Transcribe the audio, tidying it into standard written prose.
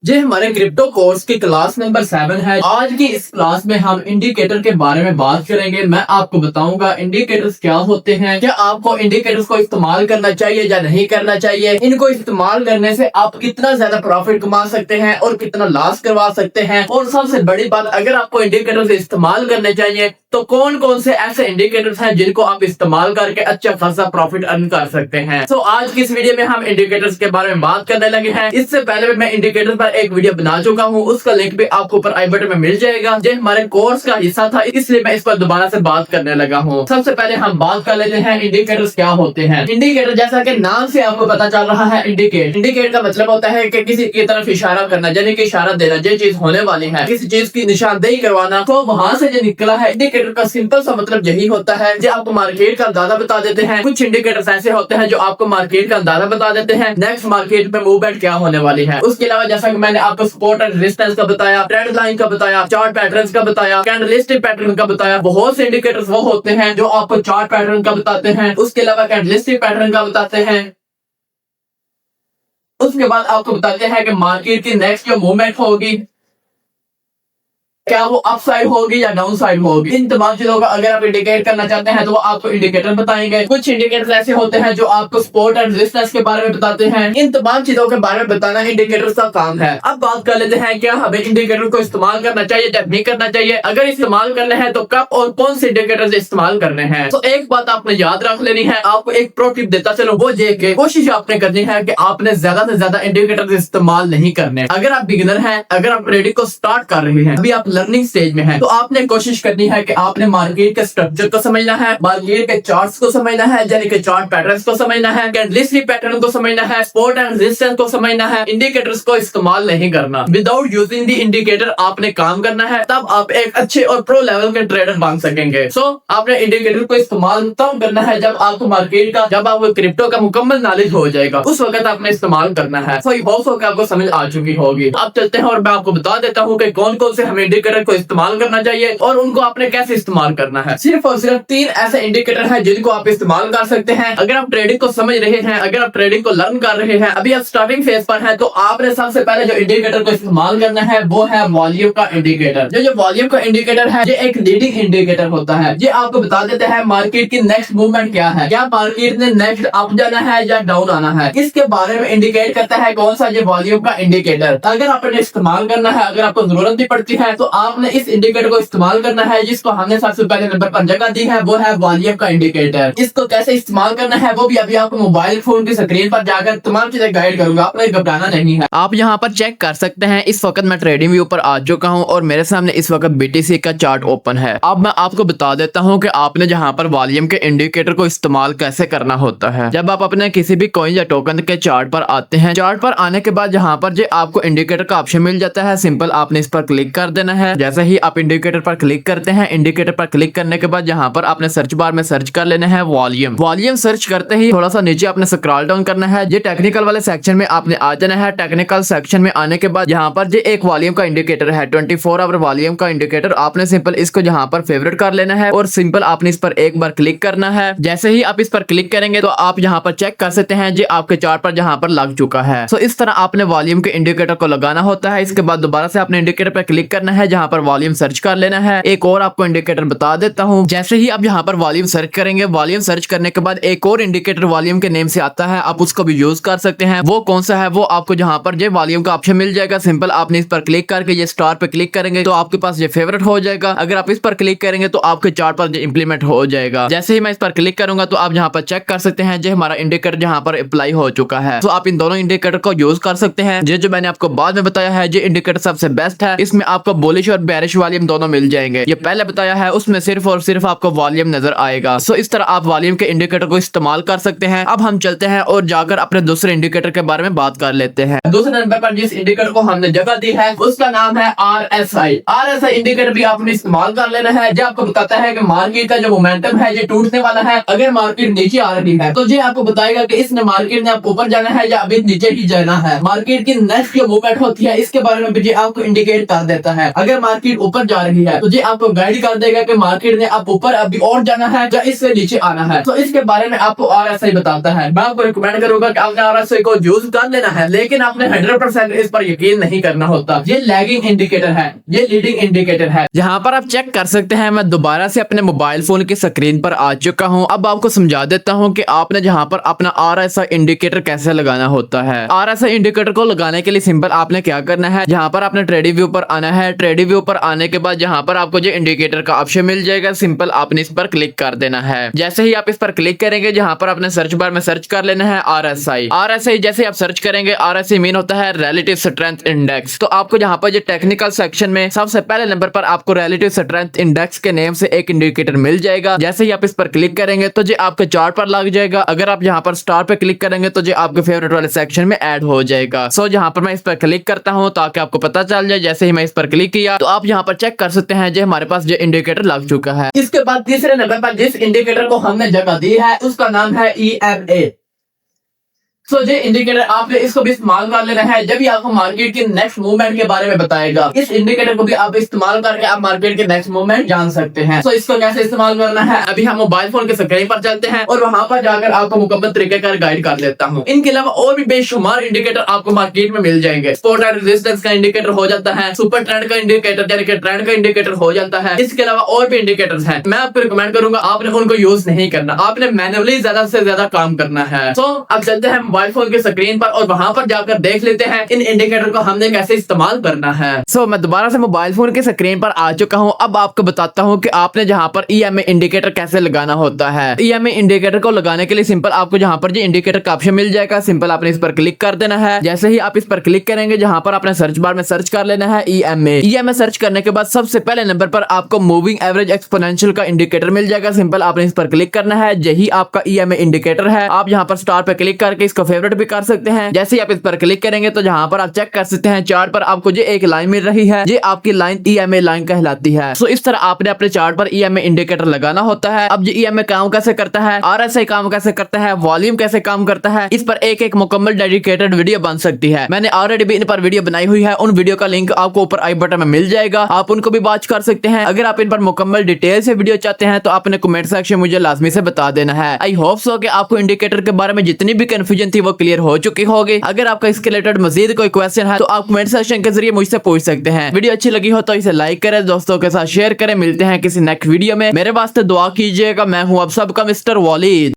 जी हमारे crypto course की class number 7 है। आज की इस क्लास में हम इंडिकेटर के बारे में बात करेंगे। मैं आपको बताऊंगा इंडिकेटर्स क्या होते हैं, क्या आपको इंडिकेटर्स को इस्तेमाल करना चाहिए या नहीं करना चाहिए, इनको इस्तेमाल करने से आप कितना ज्यादा प्रॉफिट कमा सकते हैं और कितना लॉस करवा सकते हैं। और सबसे बड़ी बात, अगर आपको इंडिकेटर्स इस्तेमाल करने चाहिए तो कौन कौन से ऐसे इंडिकेटर्स हैं जिनको आप इस्तेमाल करके अच्छा खासा प्रॉफिट अर्न कर सकते हैं। तो आज की इस वीडियो में हम इंडिकेटर्स के बारे में बात करने लगे हैं। इससे पहले मैं इंडिकेटर पर एक वीडियो बना चुका हूं, उसका लिंक भी आपको ऊपर आई बटन में मिल जाएगा। ये हमारे कोर्स का हिस्सा था, इसलिए मैं इस पर दोबारा से बात करने लगा हूं। सबसे पहले हम बात कर लेते हैं इंडिकेटर्स क्या होते हैं। इंडिकेटर जैसा कि नाम से आपको पता चल रहा है, इंडिकेट का मतलब होता है कि किसी की तरफ इशारा करना, यानी कि इशारा देना, जो चीज होने वाली है, किसी चीज की निशानदेही करवाना। तो वहां से जो निकला है इंडिकेटर का सिंपल सा मतलब यही होता है जो आपको मार्केट का अंदाजा बता देते हैं। कुछ इंडिकेटर्स ऐसे होते हैं जो आपको मार्केट का अंदाजा बता देते हैं, नेक्स्ट मार्केट में मूवमेंट क्या होने वाली है। उसके अलावा जैसा कि मैंने आपको सपोर्ट एंड रेजिस्टेंस का बताया, ट्रेंड लाइन का बताया, चार्ट पैटर्न्स का बताया, कैंडलस्टिक पैटर्न का बताया। बहुत से इंडिकेटर्स वो होते हैं जो आपको चार्ट पैटर्न का बताते हैं, उसके अलावा कैंडलस्टिक पैटर्न का बताते हैं। उसके बाद आपको बताते हैं कि मार्केट की नेक्स्ट जो मूवमेंट होगी, क्या वो अप साइड होगी या डाउन साइड होगी। इन तमाम चीजों का अगर आप इंडिकेट करना चाहते हैं तो वो आपको इंडिकेटर बताएंगे। कुछ इंडिकेटर्स ऐसे होते हैं जो आपको सपोर्ट एंड रेजिस्टेंस के बारे में बताते हैं। इन तमाम चीजों के बारे में बताना इंडिकेटर्स का काम है। अब बात कर लेते हैं क्या हमें इंडिकेटर को इस्तेमाल करना चाहिए या नहीं करना चाहिए। अगर इस्तेमाल करना है तो कब और कौन से इंडिकेटर्स इस्तेमाल करने हैं। तो एक बात आपने याद रख लेनी है, आपको एक प्रो टिप देता चलो, वो ये कि कोशिश आपने करनी है कि आपने ज्यादा से ज्यादा इंडिकेटर्स इस्तेमाल नहीं करने। अगर आप बिगिनर हैं, अगर आप ट्रेडिंग को स्टार्ट कर रहे हैं, अभी आप लर्निंग स्टेज में है, तो आपने कोशिश करनी है कि आपने मार्केट के स्ट्रक्चर को समझना है, मार्केट के चार्ट्स को समझना है, यानी कि चार्ट पैटर्न्स को समझना है, कैंडलस्टिक पैटर्न को समझना है, सपोर्ट एंड रेजिस्टेंस को समझना है। इंडिकेटर्स को इस्तेमाल नहीं करना। विदाउट यूजिंग द इंडिकेटर आपने काम करना है, तब आप एक अच्छे और प्रो लेवल के ट्रेडर बन सकेंगे। सो आपने इंडिकेटर को इस्तेमाल तब करना है जब आपको मार्केट का, जब आपको क्रिप्टो का मुकम्मल नॉलेज हो जाएगा, उस वक्त आपने इस्तेमाल करना है। सो बहुत आपको समझ आ चुकी होगी। अब चलते हैं और मैं आपको बता देता हूँ कि कौन कौन से हमें इंडिकेटर को इस्तेमाल करना चाहिए और उनको आपने कैसे इस्तेमाल करना है। सिर्फ और सिर्फ 3 ऐसे इंडिकेटर हैं जिनको आप इस्तेमाल कर सकते हैं। अगर आप ट्रेडिंग को समझ रहे हैं, अगर आप ट्रेडिंग को लर्न कर रहे हैं, अभी आप स्टार्टिंग फेज पर हैं, तो आपने सबसे पहले जो इंडिकेटर को इस्तेमाल करना है वो है वॉल्यूम का इंडिकेटर। जो वॉल्यूम का इंडिकेटर है, ये एक लीडिंग इंडिकेटर होता है। ये आपको बता देता है मार्केट की नेक्स्ट मूवमेंट क्या है, क्या मार्केट ने नेक्स्ट अप जाना है या डाउन आना है, इसके बारे में इंडिकेट करता है कौन सा ये वॉल्यूम का इंडिकेटर। अगर आपने इस्तेमाल करना है, अगर आपको जरूरत भी पड़ती है, तो आपने इस इंडिकेटर को इस्तेमाल करना है जिसको हमने सबसे पहले नंबर पर जगह दी है, वो है वॉल्यूम का इंडिकेटर। इसको कैसे इस्तेमाल करना है वो भी अभी आपको मोबाइल फोन की स्क्रीन पर जाकर तमाम चीजें गाइड करूंगा, आपने घबराना नहीं है। आप यहाँ पर चेक कर सकते हैं, इस वक्त मैं ट्रेडिंग व्यू पर आ चुका हूँ और मेरे सामने इस वक्त बीटीसी का चार्ट ओपन है। अब मैं आपको बता देता हूँ कि आपने जहाँ पर वॉल्यूम के इंडिकेटर को इस्तेमाल कैसे करना होता है। जब आप अपने किसी भी कॉइन या टोकन के चार्ट पर आते हैं, चार्ट पर आने के बाद जहाँ पर आपको इंडिकेटर का ऑप्शन मिल जाता है, सिंपल आपने इस पर क्लिक कर देना है। जैसे ही आप इंडिकेटर पर क्लिक करते हैं, इंडिकेटर पर क्लिक करने के बाद यहाँ पर आपने सर्च बार में सर्च कर लेना है वॉल्यूम। वॉल्यूम सर्च करते ही थोड़ा सा नीचे आपने स्क्रॉल डाउन करना है, ये टेक्निकल वाले सेक्शन में आपने आ जाना है। टेक्निकल सेक्शन में आने के बाद यहाँ पर एक वॉल्यूम का इंडिकेटर है, 24 आवर वॉल्यूम का इंडिकेटर। आपने सिंपल इसको यहाँ पर फेवरेट कर लेना है और सिंपल आपने इस पर एक बार क्लिक करना है। जैसे ही आप इस पर क्लिक करेंगे तो आप यहाँ पर चेक कर सकते हैं, ये आपके चार्ट पर यहाँ पर लग चुका है। सो इस तरह आपने वॉल्यूम के इंडिकेटर को लगाना होता है। इसके बाद दोबारा से आपने इंडिकेटर पर क्लिक करना है, जहाँ पर वॉल्यूम सर्च कर लेना है। एक और आपको इंडिकेटर बता देता हूँ, जैसे ही आप यहाँ पर वॉल्यूम सर्च करेंगे, वॉल्यूम सर्च करने के बाद एक और इंडिकेटर वॉल्यूम के नेम से आता है, आप उसको भी यूज कर सकते हैं। वो कौन सा है, वो आपको जहाँ पर ये वॉल्यूम का ऑप्शन मिल जाएगा, सिंपल आपने इस पर क्लिक करके ये स्टार पे क्लिक करेंगे तो आपके पास ये फेवरेट हो जाएगा। अगर आप इस पर क्लिक करेंगे तो आपके चार्ट पर ये इंप्लीमेंट हो जाएगा। जैसे ही मैं इस पर क्लिक करूंगा तो आप यहाँ पर चेक कर सकते हैं जो हमारा इंडिकेटर जहाँ पर अप्लाई हो चुका है। तो आप इन दोनों इंडिकेटर को यूज कर सकते हैं। ये जो मैंने आपको बाद में बताया है, ये इंडिकेटर सबसे बेस्ट है। इसमें आपको बुलिश और बेरिश वॉल्यूम दोनों मिल जाएंगे। ये पहले बताया है, उसमें सिर्फ और सिर्फ आपको वॉल्यूम नजर आएगा। सो इस तरह आप वॉल्यूम के इंडिकेटर को इस्तेमाल कर सकते हैं। अब हम चलते हैं और जाकर अपने दूसरे इंडिकेटर के बारे में बात कर लेते हैं। दूसरे नंबर पर जिस इंडिकेटर को हमने जगह दी है उसका नाम है RSI। RSI इंडिकेटर भी आपने इस्तेमाल कर लेना है, जो आपको बताता है कि मार्केट का जो मोमेंटम है ये टूटने वाला है। अगर मार्केट नीचे आ रही है तो ये आपको बताएगा कि इसने मार्केट ने आपको ऊपर जाना है या अभी नीचे ही जाना है। मार्केट की नेक्स्ट जो मूवमेंट होती है इसके बारे में भी आपको इंडिकेट कर देता है। अगर मार्केट ऊपर जा रही है तो ये आपको गाइड कर देगा कि मार्केट ने अब ऊपर अभी और जाना है या इससे नीचे आना है। तो इसके बारे में आपको RSI बताता है। मैं आपको रिकमेंड करूंगा कि आपने RSI को यूज कर लेना है, लेकिन आपने 100% इस पर यकीन नहीं करना होता। ये लैगिंग इंडिकेटर है, ये लीडिंग इंडिकेटर है। यहाँ पर आप चेक कर सकते हैं। मैं दोबारा से अपने मोबाइल फोन की स्क्रीन पर आ चुका हूँ। अब आपको समझा देता हूँ कि आपने जहाँ पर अपना RSI इंडिकेटर कैसे लगाना होता है। RSI इंडिकेटर को लगाने के लिए सिंपल आपने क्या करना है, जहाँ पर आपने ट्रेडिंग व्यू पर आना है। ट्रेडिंग व्यू पर आने के बाद जहाँ पर आपको जो इंडिकेटर का ऑप्शन मिल जाएगा, सिंपल आपने इस पर क्लिक कर देना है। जैसे ही आप इस पर क्लिक करेंगे, जहाँ पर आपने सर्च बार में सर्च कर लेना है RSI जैसे आप सर्च करेंगे, RSI मीन होता है रिलेटिव स्ट्रेंथ इंडेक्स। तो आपको जहाँ पर जो टेक्निकल सेक्शन में सबसे पहले नंबर पर आपको रिलेटिव स्ट्रेंथ इंडेक्स के नेम से एक इंडिकेटर मिल जाएगा। जैसे ही आप इस पर क्लिक करेंगे तो जो आपके चार्ट पर लग जाएगा। अगर आप यहाँ पर स्टार पे क्लिक करेंगे तो जो आपके फेवरेट वाले सेक्शन में ऐड हो जाएगा। सो जहाँ पर मैं इस पर क्लिक करता हूँ ताकि आपको पता चल जाए। जैसे ही मैं इस पर क्लिक किया तो आप यहाँ पर चेक कर सकते हैं जो हमारे पास जो इंडिकेटर लग चुका है। इसके बाद तीसरे नंबर पर जिस इंडिकेटर को हमने जगह दी है उसका नाम है EMA। सो ये इंडिकेटर आपने इसको भी इस्तेमाल कर लेना है जब भी आपको मार्केट के नेक्स्ट मूवमेंट के बारे में बताएगा। इस इंडिकेटर को भी आप इस्तेमाल करके आप मार्केट के नेक्स्ट मूवमेंट जान सकते हैं। सो इसको कैसे इस्तेमाल करना है, अभी हम मोबाइल फोन के स्क्रीन पर चलते हैं और वहां पर जाकर आपको मुकम्मल तरीके का गाइड कर देता हूँ। इनके अलावा और भी बेशुमार इंडिकेटर आपको मार्केट में मिल जाएंगे। सपोर्ट एंड रेजिस्टेंस का इंडिकेटर हो जाता है, सुपर ट्रेंड का इंडिकेटर यानी कि ट्रेंड का इंडिकेटर हो जाता है। इसके अलावा और भी इंडिकेटर्स हैं। मैं आपको रिकमेंड करूंगा आपने उनको यूज नहीं करना, आपने मैन्युअली ज्यादा से ज्यादा काम करना है। सो अब चलते हैं मोबाइल फोन की स्क्रीन पर और वहां पर जाकर देख लेते हैं इन इंडिकेटर को हमने कैसे इस्तेमाल करना है। सो मैं दोबारा से मोबाइल फोन की स्क्रीन पर आ चुका हूं। अब आपको बताता हूं कि आपने जहां पर EMA इंडिकेटर कैसे लगाना होता है। EMA इंडिकेटर को लगाने के लिए सिंपल आपको जहां पर जो इंडिकेटर का ऑप्शन मिल जाएगा, सिंपल आपने इस पर क्लिक कर देना है। जैसे ही आप इस पर क्लिक करेंगे, जहां पर आपने सर्च बार में सर्च कर लेना है EMA सर्च करने के बाद सबसे पहले नंबर पर आपको मूविंग एवरेज एक्सपोनेंशियल का इंडिकेटर मिल जाएगा। सिंपल आपने इस पर क्लिक करना है। यही आपका EMA इंडिकेटर है। आप यहाँ पर स्टार पे क्लिक करके इसको फेवरेट भी कर सकते हैं। जैसे ही आप इस पर क्लिक करेंगे तो जहां पर आप चेक कर सकते हैं चार्ट पर आपको जो एक लाइन मिल रही है, ये आपकी लाइन EMA लाइन कहलाती है। सो इस तरह आपने अपने चार्ट पर EMA इंडिकेटर लगाना होता है। अब ये EMA काम कैसे करता है, RSI काम कैसे करता है, वॉल्यूम कैसे काम करता है, इस पर एक एक मुकम्मल डेडिकेटेड वीडियो बन सकती है। मैंने ऑलरेडी भी इन पर वीडियो बनाई हुई है। उन वीडियो का लिंक आपको ऊपर आई बटन में मिल जाएगा, आप उनको भी वॉच कर सकते हैं। अगर आप इन पर मुकम्मल डिटेल से वीडियो चाहते हैं तो आपने कमेंट सेक्शन में मुझे लाजमी से बता देना है। आई होप सो कि आपको इंडिकेटर के बारे में जितनी भी कंफ्यूजन थी वो क्लियर हो चुकी होगी। अगर आपका इसके रिलेटेड मजीद कोई क्वेश्चन है तो आप कमेंट सेक्शन के जरिए मुझसे पूछ सकते हैं। वीडियो अच्छी लगी हो तो इसे लाइक करें, दोस्तों के साथ शेयर करें। मिलते हैं किसी नेक्स्ट वीडियो में। मेरे वास्ते दुआ कीजिएगा। मैं हूं अब सबका मिस्टर वॉलीद।